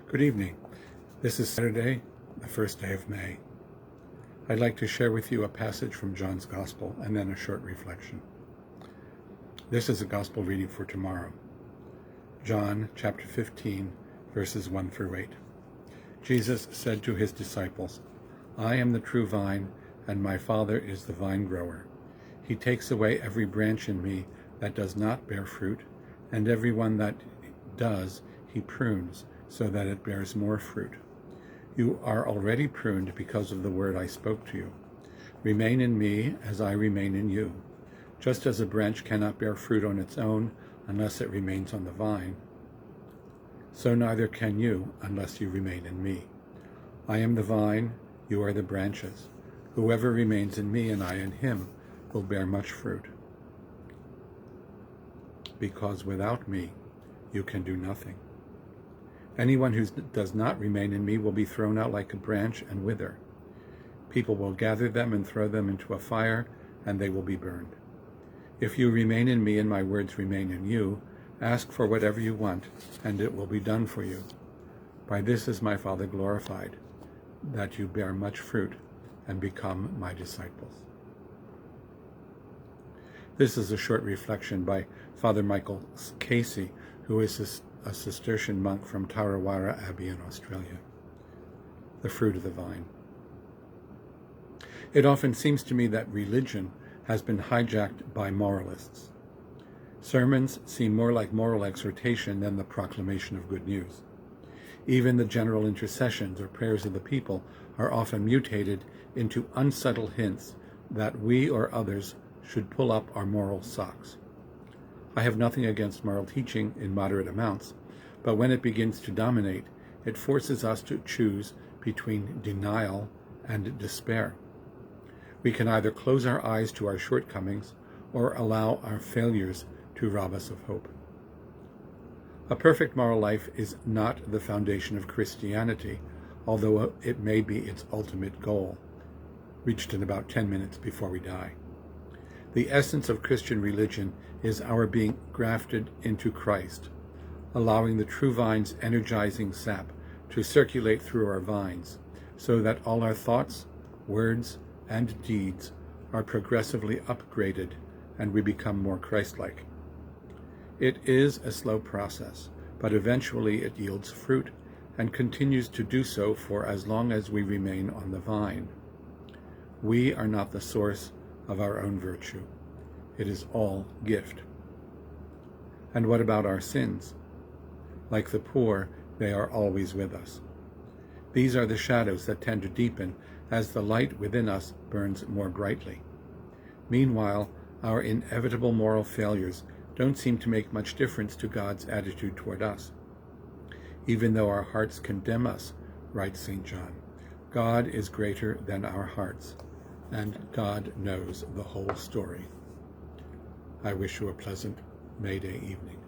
Good evening. This is Saturday, the first day of May. I'd like to share with you a passage from John's Gospel and then a short reflection. This is a Gospel reading for tomorrow. John chapter 15, verses 1 through 8. Jesus said to his disciples, "I am the true vine, and my Father is the vine grower. He takes away every branch in me that does not bear fruit, and every one that does, he prunes, so that it bears more fruit. You are already pruned because of the word I spoke to you. Remain in me as I remain in you. Just as a branch cannot bear fruit on its own unless it remains on the vine, so neither can you unless you remain in me. I am the vine, you are the branches. Whoever remains in me and I in him will bear much fruit. Because without me, you can do nothing. Anyone who does not remain in me will be thrown out like a branch and wither. People will gather them and throw them into a fire, and they will be burned. If you remain in me and my words remain in you, ask for whatever you want, and it will be done for you. By this is my Father glorified, that you bear much fruit and become my disciples." This is a short reflection by Father Michael Casey, who is a Cistercian monk from Tarawara Abbey in Australia. The fruit of the vine. It often seems to me that religion has been hijacked by moralists. Sermons seem more like moral exhortation than the proclamation of good news. Even the general intercessions or prayers of the people are often mutated into unsubtle hints that we or others should pull up our moral socks. I have nothing against moral teaching in moderate amounts, but when it begins to dominate, it forces us to choose between denial and despair. We can either close our eyes to our shortcomings or allow our failures to rob us of hope. A perfect moral life is not the foundation of Christianity, although it may be its ultimate goal, reached in about 10 minutes before we die. The essence of Christian religion is our being grafted into Christ, allowing the true vine's energizing sap to circulate through our vines, so that all our thoughts, words, and deeds are progressively upgraded and we become more Christ-like. It is a slow process, but eventually it yields fruit and continues to do so for as long as we remain on the vine. We are not the source of our own virtue. It is all gift. And what about our sins? Like the poor, they are always with us. These are the shadows that tend to deepen as the light within us burns more brightly. Meanwhile, our inevitable moral failures don't seem to make much difference to God's attitude toward us. Even though our hearts condemn us, writes St. John, God is greater than our hearts, and God knows the whole story. I wish you a pleasant May Day evening.